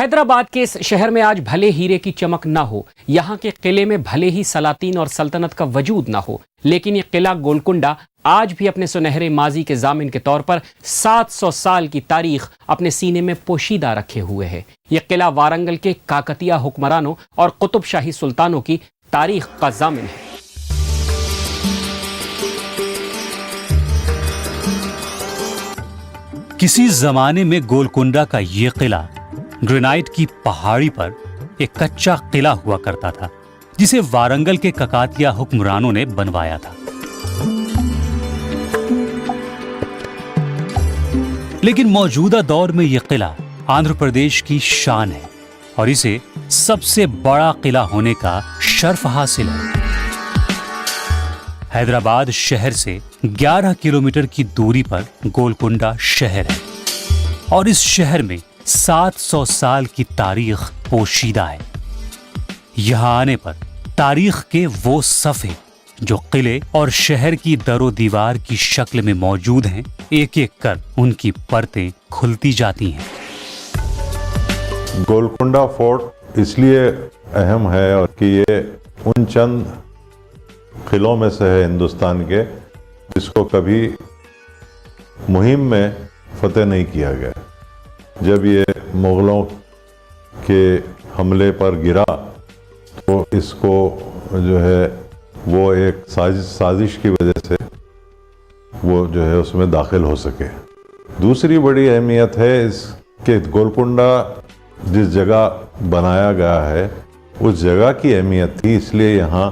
हैदराबाद के इस शहर में आज भले हीरे की चमक ना हो, यहाँ के किले में भले ही सलातीन और सल्तनत का वजूद ना हो, लेकिन ये किला गोलकुंडा आज भी अपने सुनहरे माजी के जामिन के तौर पर 700 साल की तारीख अपने सीने में पोशीदा रखे हुए है। यह किला वारंगल के काकतिया हुक्मरानों और कुतुब शाही सुल्तानों की तारीख का जामिन है। किसी जमाने में गोलकुंडा का यह किला ग्रेनाइट की पहाड़ी पर एक कच्चा किला हुआ करता था, जिसे वारंगल के काकतिया हुक्मरानों ने बनवाया था। लेकिन मौजूदा दौर में यह किला आंध्र प्रदेश की शान है और इसे सबसे बड़ा किला होने का शर्फ हासिल है। हैदराबाद शहर से 11 किलोमीटर की दूरी पर गोलकुंडा शहर है और इस शहर में 700 साल की तारीख पोशीदा है। यहां आने पर तारीख के वो सफ़े जो किले और शहर की दरो दीवार की शक्ल में मौजूद हैं, एक एक कर उनकी परतें खुलती जाती हैं। गोलकुंडा फोर्ट इसलिए अहम है और कि ये उन चंद किलों में से है हिंदुस्तान के जिसको कभी मुहिम में फतेह नहीं किया गया। जब ये मुग़लों के हमले पर गिरा तो इसको जो है वो एक साजिश की वजह से वो जो है उसमें दाखिल हो सके। दूसरी बड़ी अहमियत है इसके गोलकुंडा जिस जगह बनाया गया है उस जगह की अहमियत थी, इसलिए यहाँ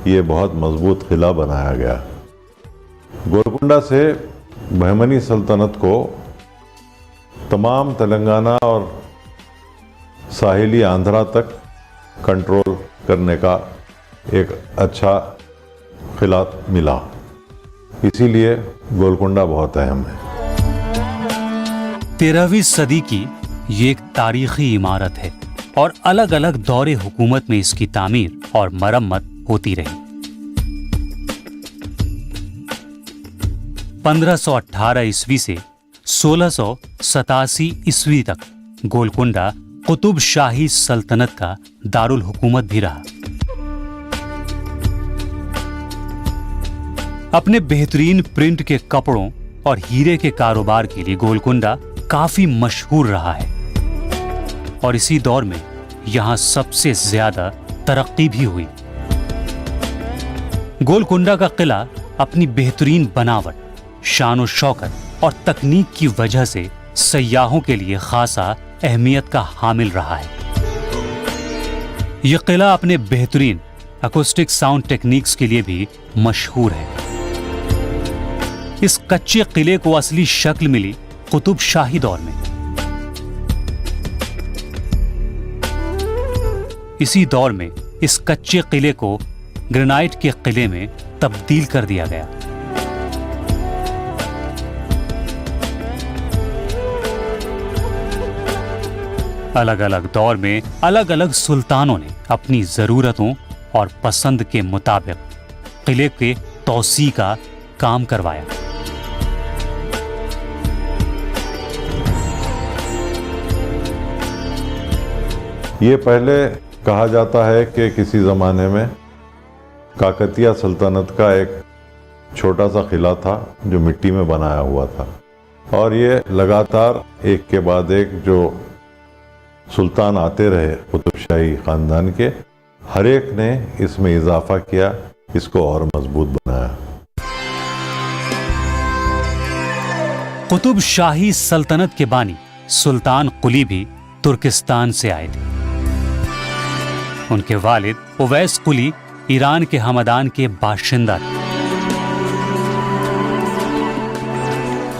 ये बहुत मजबूत किला बनाया गया। गोलकुंडा से बहमनी सल्तनत को तमाम तेलंगाना और साहिली आंध्रा तक कंट्रोल करने का एक अच्छा किला मिला, इसीलिए गोलकुंडा बहुत अहम है। 13वीं सदी की ये एक तारीखी इमारत है और अलग अलग दौरे हुकूमत में इसकी तामीर और मरम्मत होती रही। 1518 ईस्वी से 1687 ईस्वी तक गोलकुंडा कुतुब शाही सल्तनत का दारुल हुकूमत भी रहा। अपने बेहतरीन प्रिंट के कपड़ों और हीरे के कारोबार के लिए गोलकुंडा काफी मशहूर रहा है और इसी दौर में यहां सबसे ज्यादा तरक्की भी हुई। गोलकुंडा का किला अपनी बेहतरीन बनावट, शान और शौकत और तकनीक की वजह से सयाहों के लिए खासा अहमियत का हामिल रहा है। यह किला अपने बेहतरीन अकोस्टिक साउंड टेक्निक्स के लिए भी मशहूर है। इस कच्चे किले को असली शक्ल मिली कुतुब शाही दौर में। इसी दौर में इस कच्चे किले को ग्रेनाइट के किले में तब्दील कर दिया गया। अलग अलग दौर में अलग अलग सुल्तानों ने अपनी जरूरतों और पसंद के मुताबिक किले के तौसी का काम करवाया। ये पहले कहा जाता है कि किसी ज़माने में काकतिया सल्तनत का एक छोटा सा किला था जो मिट्टी में बनाया हुआ था और ये लगातार एक के बाद एक जो सुल्तान आते रहे कुतुब शाही ख़ानदान के, हर एक ने इसमें इजाफा किया, इसको और मजबूत बनाया। कुतुब शाही सल्तनत के बानी सुल्तान कुली भी तुर्किस्तान से आए थे। उनके वालिद उवैस कुली ईरान के हमदान के बाशिंदा थे।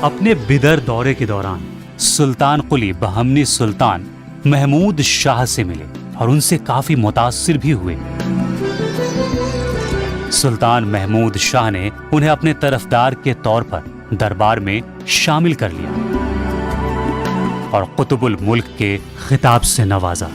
अपने बिदर दौरे के दौरान सुल्तान कुली बहमनी सुल्तान महमूद शाह से मिले और उनसे काफी मुतासिर भी हुए। सुल्तान महमूद शाह ने उन्हें अपने तरफदार के तौर पर दरबार में शामिल कर लिया और कुतुबुल मुल्क के खिताब से नवाजा।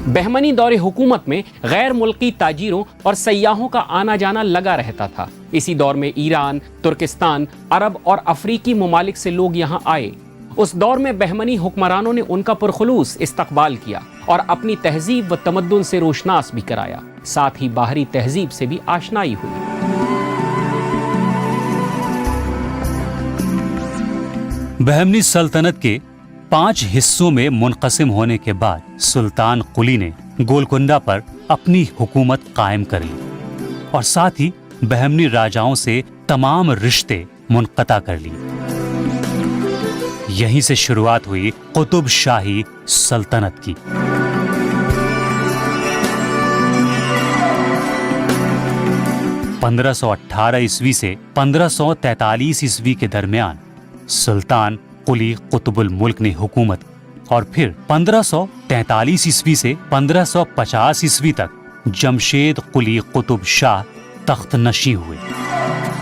बहमनी दौरे हुकूमत में गैर मुल्की ताजिरों और सयाहों का आना जाना लगा रहता था। इसी दौर में ईरान, तुर्किस्तान, अरब और अफ्रीकी ममालिक से लोग यहाँ आए उस दौर में बहमनी हुक्मरानों ने उनका पुरखुलूस इस्तकबाल किया और अपनी तहजीब व तमद्दुन से रोशनास भी कराया। साथ ही बाहरी तहजीब से भी आशनाई हुई। बहमनी सल्तनत के 5 हिस्सों में मुनक़सिम होने के बाद सुल्तान कुली ने गोलकुंडा पर अपनी हुकूमत कायम कर ली और साथ ही बहमनी राजाओं से तमाम रिश्ते मुनक़ता कर लिए। यहीं से शुरुआत हुई कुतुब शाही सल्तनत की। (1518 ईस्वी से 1543 ईस्वी के दरमियान सुल्तान कुली कुतुबुल मुल्क ने हुकूमत और फिर 1543 ईस्वी से 1550 ईस्वी तक जमशेद कुली कुतुब शाह तख्त नशी हुए।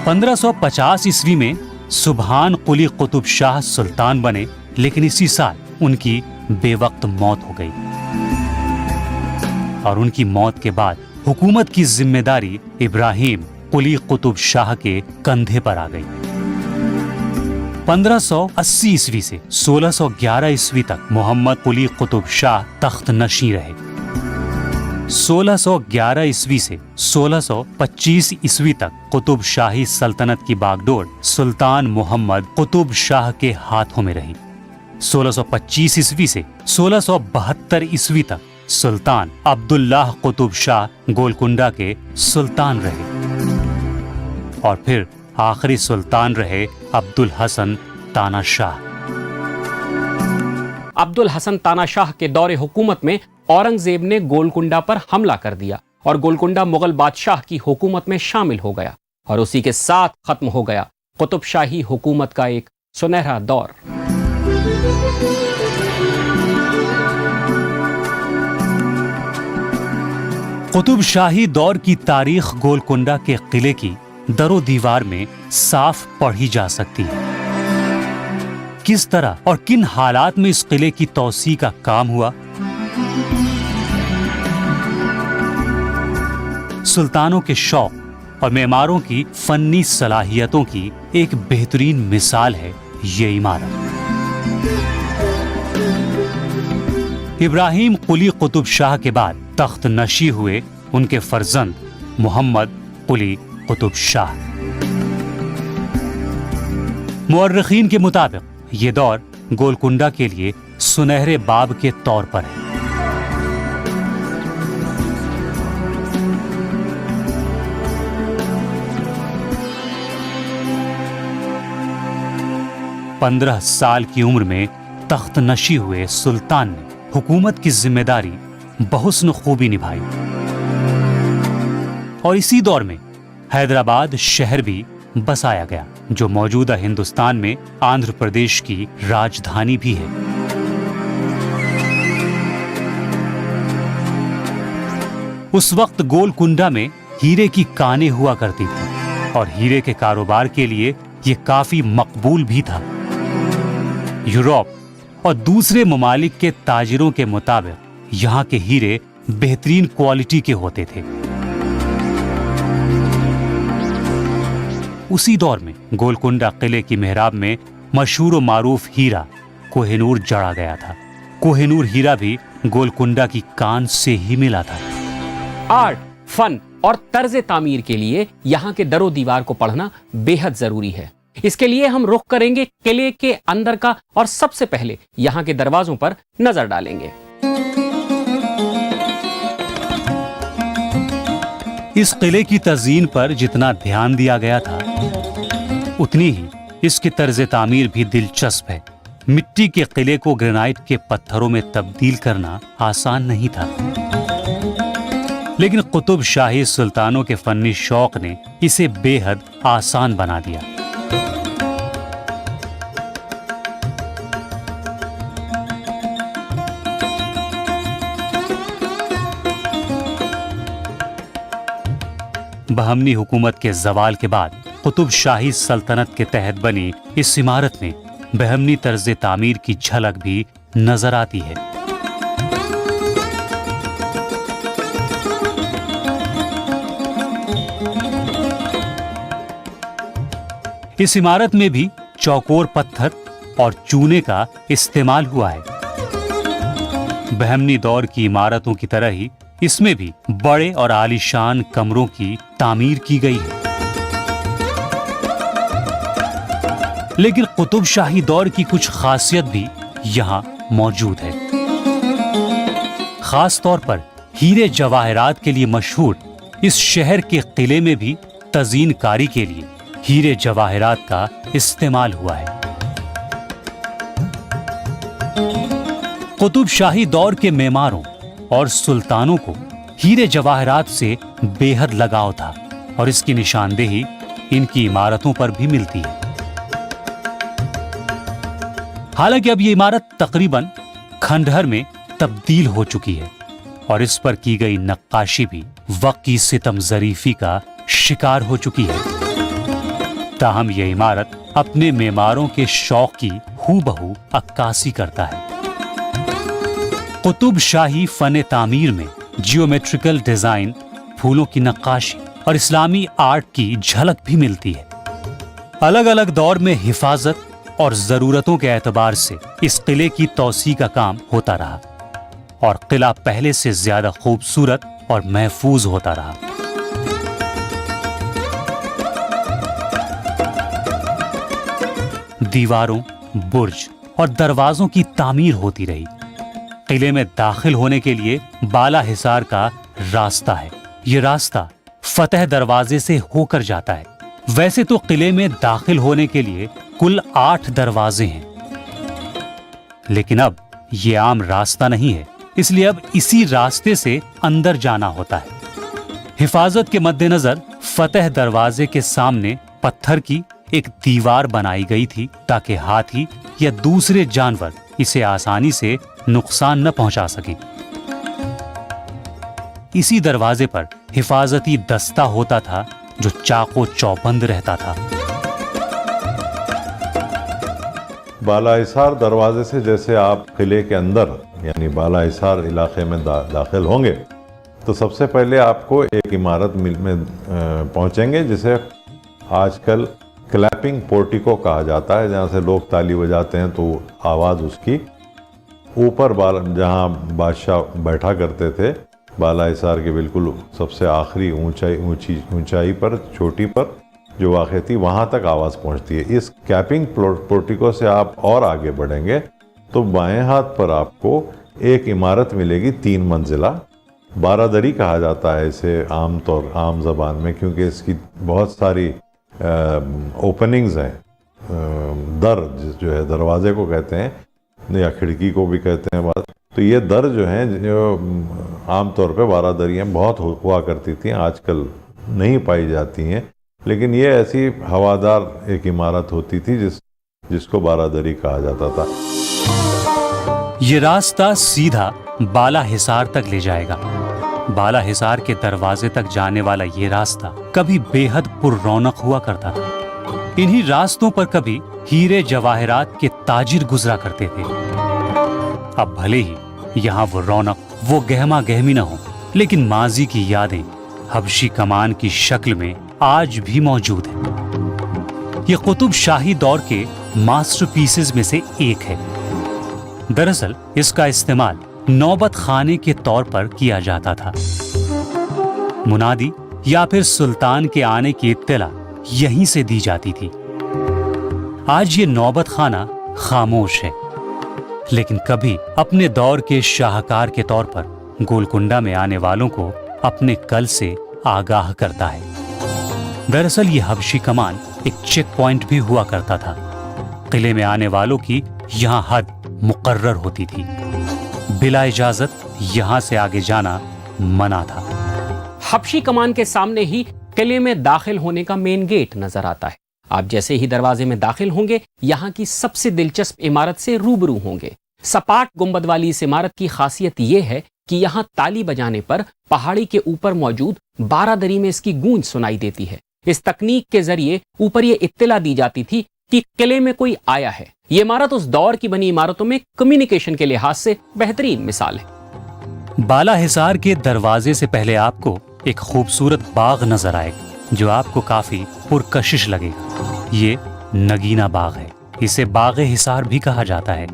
1550 ईस्वी में सुभान कुली कुतुब शाह सुल्तान बने, लेकिन इसी साल उनकी बेवक्त मौत हो गई और उनकी मौत के बाद हुकूमत की जिम्मेदारी इब्राहिम कुली कुतुब शाह के कंधे पर आ गई। 1580 ईस्वी से 1611 ईस्वी तक मोहम्मद कुली कुतुब शाह तख्त नशी रहे। 1611 ईस्वी से 1625 ईस्वी तक कुतुब शाही सल्तनत की बागडोर सुल्तान मोहम्मद कुतुब शाह के हाथों में रही। 1625 ईस्वी से 1672 ईस्वी तक सुल्तान अब्दुल्लाह कुतुब शाह गोलकुंडा के सुल्तान रहे और फिर आखिरी सुल्तान रहे अब्दुल हसन तानाशाह। अब्दुल हसन तानाशाह के दौरे हुकूमत में औरंगजेब ने गोलकुंडा पर हमला कर दिया और गोलकुंडा मुगल बादशाह की हुकूमत में शामिल हो गया और उसी के साथ खत्म हो गया कुतुब शाही हुकूमत का एक सुनहरा दौर। कुतुब शाही दौर की तारीख गोलकुंडा के किले की दरो दीवार में साफ पढ़ी जा सकती है। किस तरह और किन हालात में इस किले की तौसी का काम हुआ। सुल्तानों के शौक और मेमारों की फन्नी सलाहियतों की एक बेहतरीन मिसाल है ये इमारत। इब्राहिम कुली कुतुब शाह के बाद तख्त नशी हुए उनके फर्जंद मोहम्मद कुली कुतुब शाह। मुअर्रिखीन के मुताबिक ये दौर गोलकुंडा के लिए सुनहरे बाब के तौर पर है। पंद्रह साल की उम्र में तख्त नशी हुए सुल्तान ने हुकूमत की जिम्मेदारी बहुस्न खूबी निभाई और इसी दौर में हैदराबाद शहर भी बसाया गया, जो मौजूदा हिंदुस्तान में आंध्र प्रदेश की राजधानी भी है। उस वक्त गोलकुंडा में हीरे की कानें हुआ करती थी और हीरे के कारोबार के लिए ये काफी मकबूल भी था। यूरोप और दूसरे ममालिक के ताजिरों के मुताबिक यहाँ के हीरे बेहतरीन क्वालिटी के होते थे। उसी दौर में गोलकुंडा किले की मेहराब में मशहूर व मारूफ हीरा कोहिनूर जड़ा गया था। कोहिनूर हीरा भी गोलकुंडा की कान से ही मिला था। आर्ट, फन और तर्ज तामीर के लिए यहाँ के दरो दीवार को पढ़ना बेहद जरूरी है। इसके लिए हम रुख करेंगे किले के अंदर का और सबसे पहले यहाँ के दरवाजों पर नजर डालेंगे। इस किले की तज़ीन पर जितना ध्यान दिया गया था उतनी ही इसकी तर्ज तामीर भी दिलचस्प है। मिट्टी के किले को ग्रेनाइट के पत्थरों में तब्दील करना आसान नहीं था, लेकिन कुतुब शाही सुल्तानों के फन्नी शौक ने इसे बेहद आसान बना दिया। बहमनी हुकूमत के जवाल के बाद कुतुब शाही सल्तनत के तहत बनी इस इमारत में बहमनी तर्ज तामीर की झलक भी नजर आती है। इस इमारत में भी चौकोर पत्थर और चूने का इस्तेमाल हुआ है। बहमनी दौर की इमारतों की तरह ही इसमें भी बड़े और आलीशान कमरों की तामीर की गई है। लेकिन कुतुब शाही दौर की कुछ खासियत भी यहाँ मौजूद है। खास तौर पर हीरे जवाहरात के लिए मशहूर इस शहर के किले में भी तज़ीनकारी के लिए हीरे जवाहरात का इस्तेमाल हुआ है। कुतुब शाही दौर के मेमारों और सुल्तानों को हीरे जवाहरात से बेहद लगाव था और इसकी निशानदेही इनकी इमारतों पर भी मिलती है। हालांकि अब ये इमारत तकरीबन खंडहर में तब्दील हो चुकी है और इस पर की गई नक्काशी भी वक्त की सितम ज़रीफी का शिकार हो चुकी है। ताहम यह इमारत अपने मेमारों के शौक की हूबहू अक्कासी करता है। कुतुब शाही फन तामीर में जियोमेट्रिकल डिजाइन, फूलों की नक्काशी और इस्लामी आर्ट की झलक भी मिलती है। अलग अलग दौर में हिफाजत और जरूरतों के एतबार से इस किले की तौसी का काम होता रहा और किला पहले से ज्यादा खूबसूरत और महफूज होता रहा। दीवारों, बुर्ज और दरवाजों की तामीर होती रही। किले में दाखिल होने के लिए बाला हिसार का रास्ता है। ये रास्ता फतेह दरवाजे से होकर जाता है। वैसे तो किले में दाखिल होने के लिए कुल 8 दरवाजे हैं, लेकिन अब ये आम रास्ता नहीं है, इसलिए अब इसी रास्ते से अंदर जाना होता है। हिफाजत के मद्देनजर फतेह दरवाजे के सामने पत्थर की एक दीवार बनाई गई थी ताकि हाथी या दूसरे जानवर इसे आसानी से नुकसान न पहुंचा सके। इसी दरवाजे पर हिफाजती दस्ता होता था जो चाको चौबंद रहता था। बाला हिसार दरवाजे से जैसे आप किले के अंदर यानी बाला हिसार इलाके में दाखिल होंगे तो सबसे पहले आपको एक इमारत में पहुंचेंगे जिसे आजकल क्लैपिंग पोर्टिको कहा जाता है, जहाँ से लोग ताली बजाते हैं तो आवाज़ उसकी ऊपर जहाँ बादशाह बैठा करते थे बाला हिसार के बिल्कुल सबसे आखिरी ऊंचाई पर, चोटी पर जो वाक़ थी, वहाँ तक आवाज़ पहुँचती है। इस कैपिंग पोर्टिको से आप और आगे बढ़ेंगे तो बाएं हाथ पर आपको एक इमारत मिलेगी 3 मंजिला। बारादरी कहा जाता है इसे आम ज़बान में, क्योंकि इसकी बहुत सारी ओपनिंग्स हैं। दर जो है दरवाजे को कहते हैं या खिड़की को भी कहते हैं। तो ये दर जो हैं जो आमतौर पे बारादरियाँ बहुत हुआ करती थी, आजकल नहीं पाई जाती हैं, लेकिन ये ऐसी हवादार एक इमारत होती थी जिसको बारादरी कहा जाता था। ये रास्ता सीधा बाला हिसार तक ले जाएगा। बाला हिसार के दरवाजे तक जाने वाला ये रास्ता कभी बेहद पुररौनक हुआ करता था। इन्हीं रास्तों पर कभी हीरे जवाहरात के ताजिर गुजरा करते थे। अब भले ही यहाँ वो रौनक, वो गहमा गहमी न हो, लेकिन माजी की यादें हबशी कमान की शक्ल में आज भी मौजूद है। ये कुतुब शाही दौर के मास्टरपीसेस में से एक है। दरअसल इसका इस्तेमाल नौबत खाने के तौर पर किया जाता था। मुनादी या फिर सुल्तान के आने की इत्तला यहीं से दी जाती थी। आज ये नौबत खाना खामोश है, लेकिन कभी अपने दौर के शाहकार के तौर पर गोलकुंडा में आने वालों को अपने कल से आगाह करता है। दरअसल ये हबशी कमान एक चेक पॉइंट भी हुआ करता था। किले में आने वालों की यहाँ हद मुकर्रर होती थी। बिला इजाजत यहाँ से आगे जाना मना था। हबशी कमान के सामने ही किले में दाखिल होने का मेन गेट नजर आता है। आप जैसे ही दरवाजे में दाखिल होंगे, यहाँ की सबसे दिलचस्प इमारत से रूबरू होंगे। सपाट गुंबद वाली इस इमारत की खासियत यह है कि यहाँ ताली बजाने पर पहाड़ी के ऊपर मौजूद बारादरी में इसकी गूंज सुनाई देती है। इस तकनीक के जरिए ऊपर ये इत्तला दी जाती थी कि किले में कोई आया है। ये इमारत उस दौर की बनी इमारतों में कम्युनिकेशन के लिहाज से बेहतरीन मिसाल है। बाला हिसार के दरवाजे से पहले आपको एक खूबसूरत बाग नजर आएगा जो आपको काफी पुरकशिश लगेगा। ये नगीना बाग है। इसे बाग़े हिसार भी कहा जाता है।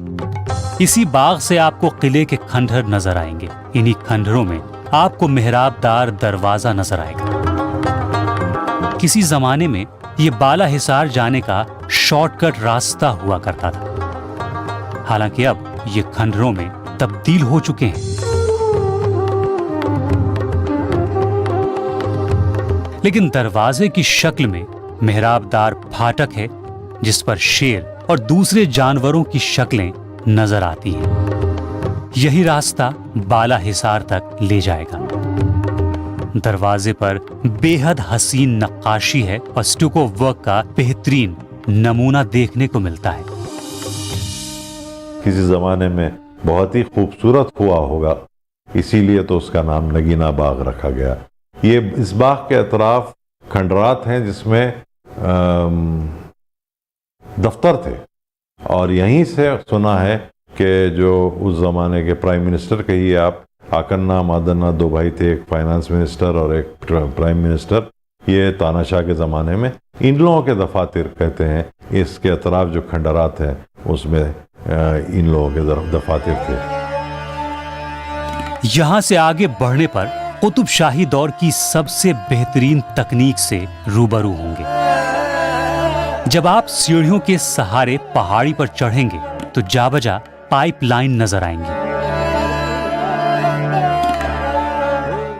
इसी बाग से आपको किले के खंडहर नजर आएंगे। इन्हीं खंडहरों में आपको मेहराबदार दरवाजा नजर आएगा। किसी जमाने में ये बाला हिसार जाने का शॉर्टकट रास्ता हुआ करता था। हालांकि अब ये खंडहरों में तब्दील हो चुके हैं। लेकिन दरवाजे की शक्ल में मेहराबदार फाटक है जिस पर शेर और दूसरे जानवरों की शक्लें नजर आती हैं। यही रास्ता बाला हिसार तक ले जाएगा। दरवाजे पर बेहद हसीन नक्काशी है और स्टुको वर्क का बेहतरीन नमूना देखने को मिलता है। किसी जमाने में बहुत ही खूबसूरत हुआ होगा, इसीलिए तो उसका नाम नगीना बाग रखा गया। ये इस बाग के अतराफ खंडरात हैं जिसमें दफ्तर थे, और यहीं से सुना है कि जो उस जमाने के प्राइम मिनिस्टर, कहिए आप, आकन्ना मादन्ना, दो भाई थे, एक फाइनेंस मिनिस्टर और एक प्राइम मिनिस्टर। ये तानाशाह के ज़माने में इन लोगों के दफातर कहते हैं, इसके अतराफ जो खंडरात हैं उसमें इन लोगों के दफातर थे। यहां से आगे बढ़ने पर कुतुब शाही दौर की सबसे बेहतरीन तकनीक से रूबरू होंगे। जब आप सीढ़ियों के सहारे पहाड़ी पर चढ़ेंगे तो जाबजा पाइपलाइन नजर आएंगी।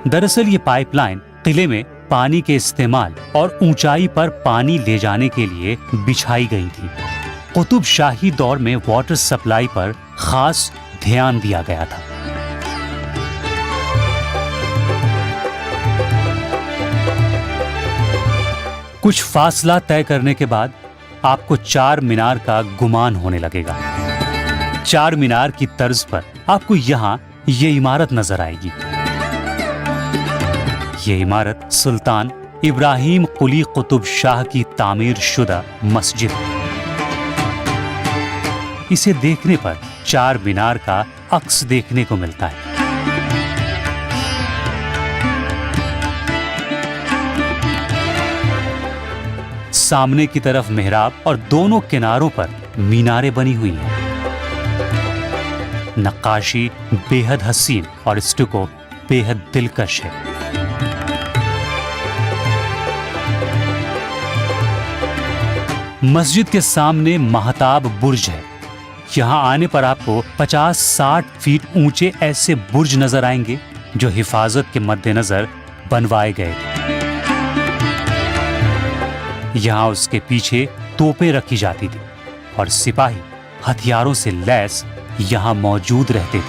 दरअसल ये पाइपलाइन किले में पानी के इस्तेमाल और ऊंचाई पर पानी ले जाने के लिए बिछाई गई थी। कुतुब शाही दौर में वाटर सप्लाई पर खास ध्यान दिया गया था। कुछ फासला तय करने के बाद आपको चार मीनार का गुमान होने लगेगा। चार मीनार की तर्ज पर आपको यहाँ ये इमारत नजर आएगी। ये इमारत सुल्तान इब्राहिम कुली कुतुब शाह की तामीर शुदा मस्जिद है। इसे देखने पर चार मीनार का अक्स देखने को मिलता है। सामने की तरफ मेहराब और दोनों किनारों पर मीनारें बनी हुई हैं। नक्काशी बेहद हसीन और स्टुको बेहद दिलकश है। मस्जिद के सामने महताब बुर्ज है। यहां आने पर आपको 50-60 फीट ऊंचे ऐसे बुर्ज नजर आएंगे जो हिफाजत के मद्देनजर बनवाए गए थे। यहां उसके पीछे तोपें रखी जाती थी और सिपाही हथियारों से लैस यहां मौजूद रहते थे।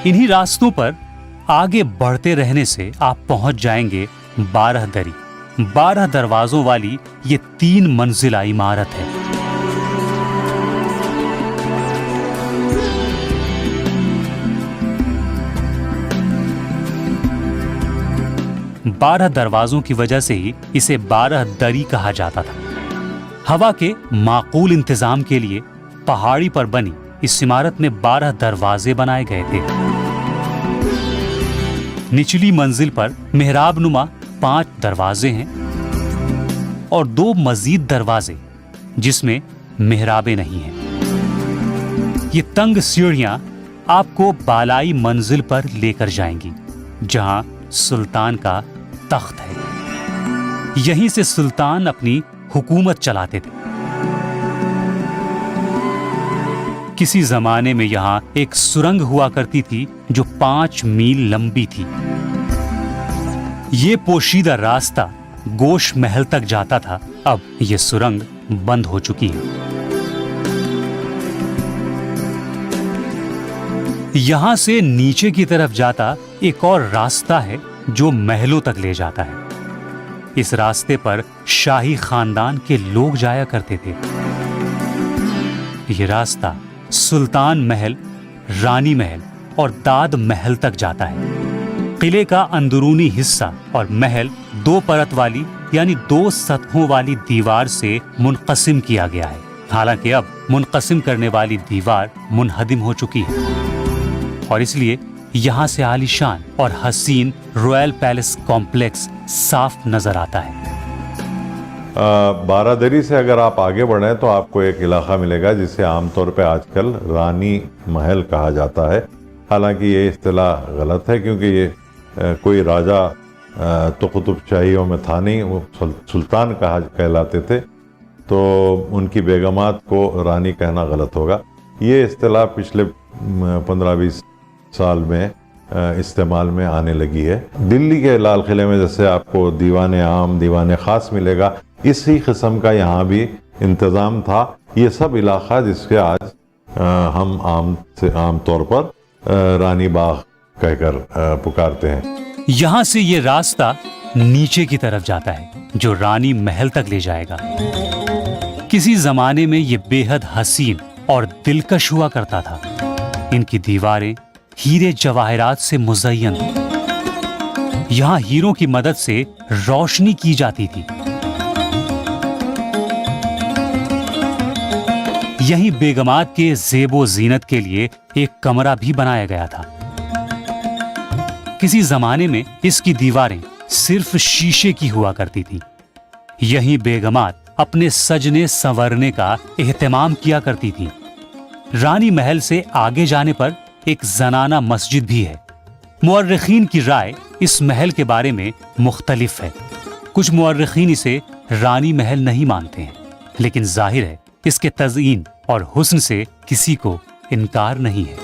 इन्हीं रास्तों पर आगे बढ़ते रहने से आप पहुंच जाएंगे 12 दरी। 12 दरवाजों वाली ये 3 मंजिला इमारत है। बारह दरवाजों की वजह से ही इसे 12 दरी कहा जाता था। हवा के माकूल इंतजाम के लिए पहाड़ी पर बनी इस इमारत में 12 दरवाजे बनाए गए थे। निचली मंजिल पर मेहराब नुमा 5 दरवाजे हैं और 2 मजीद दरवाजे जिसमें मेहराबें नहीं हैं। ये तंग सीढ़ियां आपको बालाई मंजिल पर लेकर जाएंगी जहां सुल्तान का तख्त है। यहीं से सुल्तान अपनी हुकूमत चलाते थे। किसी जमाने में यहां एक सुरंग हुआ करती थी जो 5 मील लंबी थी। ये पोशीदा रास्ता गोश महल तक जाता था। अब ये सुरंग बंद हो चुकी है। यहां से नीचे की तरफ जाता एक और रास्ता है जो महलों तक ले जाता है। इस रास्ते पर शाही खानदान के लोग जाया करते थे। यह रास्ता सुल्तान महल, रानी महल और दाद महल तक जाता है। किले का अंदरूनी हिस्सा और महल 2 परत वाली यानी 2 सतहों वाली दीवार से मुनक़सिम किया गया है। हालांकि अब मुनक़सिम करने वाली दीवार मुनहदिम हो चुकी है और इसलिए यहां से आलीशान और हसीन रॉयल पैलेस कॉम्प्लेक्स साफ नजर आता है। बारादरी से अगर आप आगे बढ़ें तो आपको एक इलाका मिलेगा जिसे आमतौर पे आजकल रानी महल कहा जाता है। हालांकि ये इस्तिलाह गलत है, क्योंकि ये कोई राजा तो कुतुबशाहियों में था नहीं, वो सुल्तान कहलाते थे, तो उनकी बेगमात को रानी कहना गलत होगा। ये इस्तिलाह पिछले 15-20 साल में इस्तेमाल में आने लगी है। दिल्ली के लाल किले में जैसे आपको दीवान आम, दीवान ख़ास मिलेगा, इसी किस्म का यहाँ भी इंतज़ाम था। ये सब इलाका जिसके आज हम आम तौर पर रानी बाग कहकर पुकारते हैं। यहाँ से ये रास्ता नीचे की तरफ जाता है जो रानी महल तक ले जाएगा। किसी जमाने में ये बेहद हसीन और दिलकश हुआ करता था। इनकी दीवारें हीरे जवाहरात से मुज़य्यन थी। यहाँ हीरों की मदद से रोशनी की जाती थी। यहीं बेगमात के ज़ेबो ज़ीनत के लिए एक कमरा भी बनाया गया था। किसी जमाने में इसकी दीवारें सिर्फ शीशे की हुआ करती थी। यहीं बेगमात अपने सजने संवरने का एहतमाम किया करती थी। रानी महल से आगे जाने पर एक जनाना मस्जिद भी है। मुअर्रिखीन की राय इस महल के बारे में मुख्तलिफ है। कुछ मुअर्रिखीन इसे रानी महल नहीं मानते हैं, लेकिन जाहिर है इसके तज़यीन और हुस्न से किसी को इनकार नहीं है।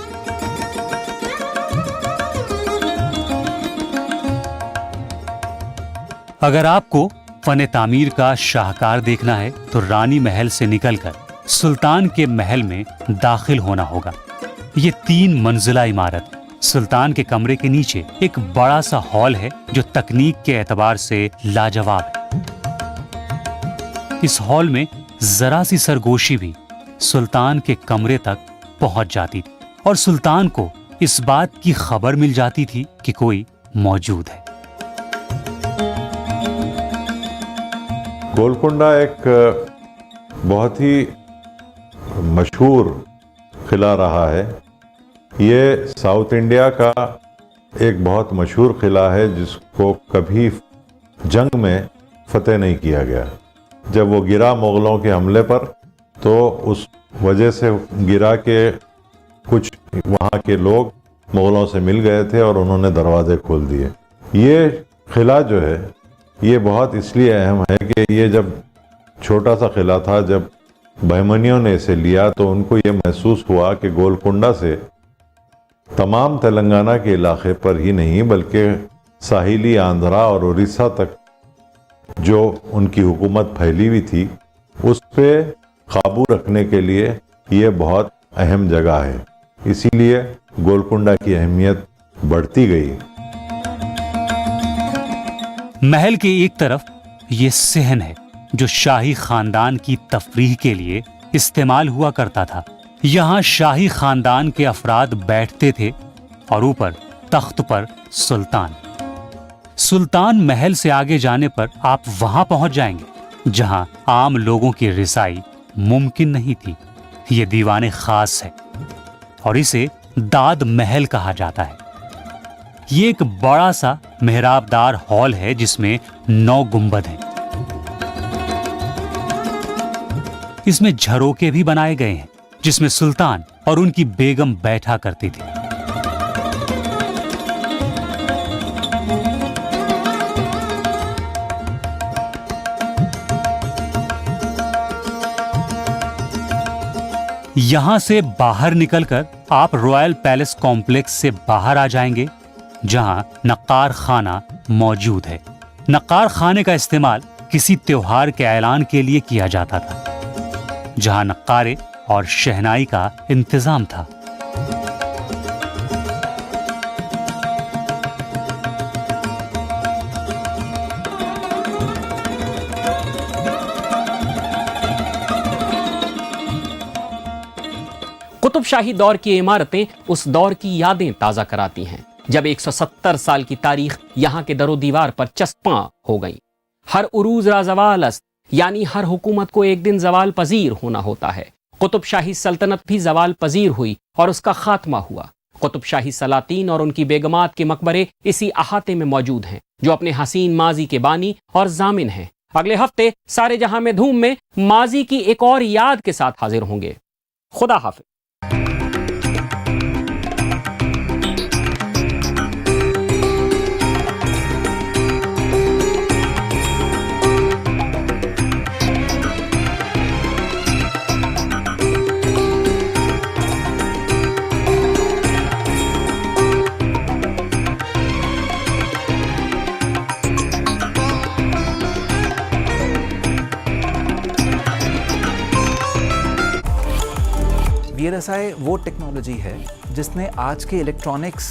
अगर आपको फन तामीर का शाहकार देखना है तो रानी महल से निकलकर सुल्तान के महल में दाखिल होना होगा। ये 3 मंजिला इमारत। सुल्तान के कमरे के नीचे एक बड़ा सा हॉल है जो तकनीक के एतबार से लाजवाब है। इस हॉल में जरा सी सरगोशी भी सुल्तान के कमरे तक पहुंच जाती थी और सुल्तान को इस बात की खबर मिल जाती थी कि कोई मौजूद है। गोलकुंडा एक बहुत ही मशहूर किला रहा है। ये साउथ इंडिया का एक बहुत मशहूर किला है जिसको कभी जंग में फतेह नहीं किया गया। जब वो गिरा मुग़लों के हमले पर, तो उस वजह से गिरा के कुछ वहाँ के लोग मुग़लों से मिल गए थे और उन्होंने दरवाजे खोल दिए। ये किला जो है ये बहुत इसलिए अहम है कि ये जब छोटा सा किला था, जब बहमनियों ने इसे लिया तो उनको ये महसूस हुआ कि गोलकुंडा से तमाम तेलंगाना के इलाके पर ही नहीं बल्कि साहिली आंध्रा और उड़ीसा तक जो उनकी हुकूमत फैली हुई थी उस पे काबू रखने के लिए ये बहुत अहम जगह है। इसीलिए गोलकुंडा की अहमियत बढ़ती गई। महल के एक तरफ ये सहन है जो शाही खानदान की तफरीह के लिए इस्तेमाल हुआ करता था। यहाँ शाही खानदान के अफराद बैठते थे और ऊपर तख्त पर सुल्तान। सुल्तान महल से आगे जाने पर आप वहां पहुंच जाएंगे जहां आम लोगों की रिसाई मुमकिन नहीं थी। ये दीवाने खास है और इसे दाद महल कहा जाता है। ये एक बड़ा सा मेहराबदार हॉल है जिसमें 9 गुंबद हैं। इसमें झरोके भी बनाए गए हैं जिसमें सुल्तान और उनकी बेगम बैठा करती थी। यहां से बाहर निकलकर आप रॉयल पैलेस कॉम्प्लेक्स से बाहर आ जाएंगे जहां नक्कार खाना मौजूद है। नक्कार खाने का इस्तेमाल किसी त्योहार के ऐलान के लिए किया जाता था, जहां नक्कारे और शहनाई का इंतजाम था। कुतुबशाही दौर की इमारतें उस दौर की यादें ताजा कराती हैं जब 170 साल की तारीख यहाँ के दरो दीवार पर चस्पा हो गई। हर उरूज रा ज़वाल अस्त, यानी हर हुकूमत को एक दिन जवाल पजीर होना होता है। कुतुबशाही सल्तनत भी जवाल पजीर हुई और उसका खात्मा हुआ। कुतुबशाही सलातीन और उनकी बेगमात के मकबरे इसी अहाते में मौजूद हैं जो अपने हसीन माजी के बानी और जामिन हैं। अगले हफ्ते सारे जहां में धूम में माजी की एक और याद के साथ हाजिर होंगे। खुदा हाफिज। VLSI वो टेक्नोलॉजी है जिसने आज के इलेक्ट्रॉनिक्स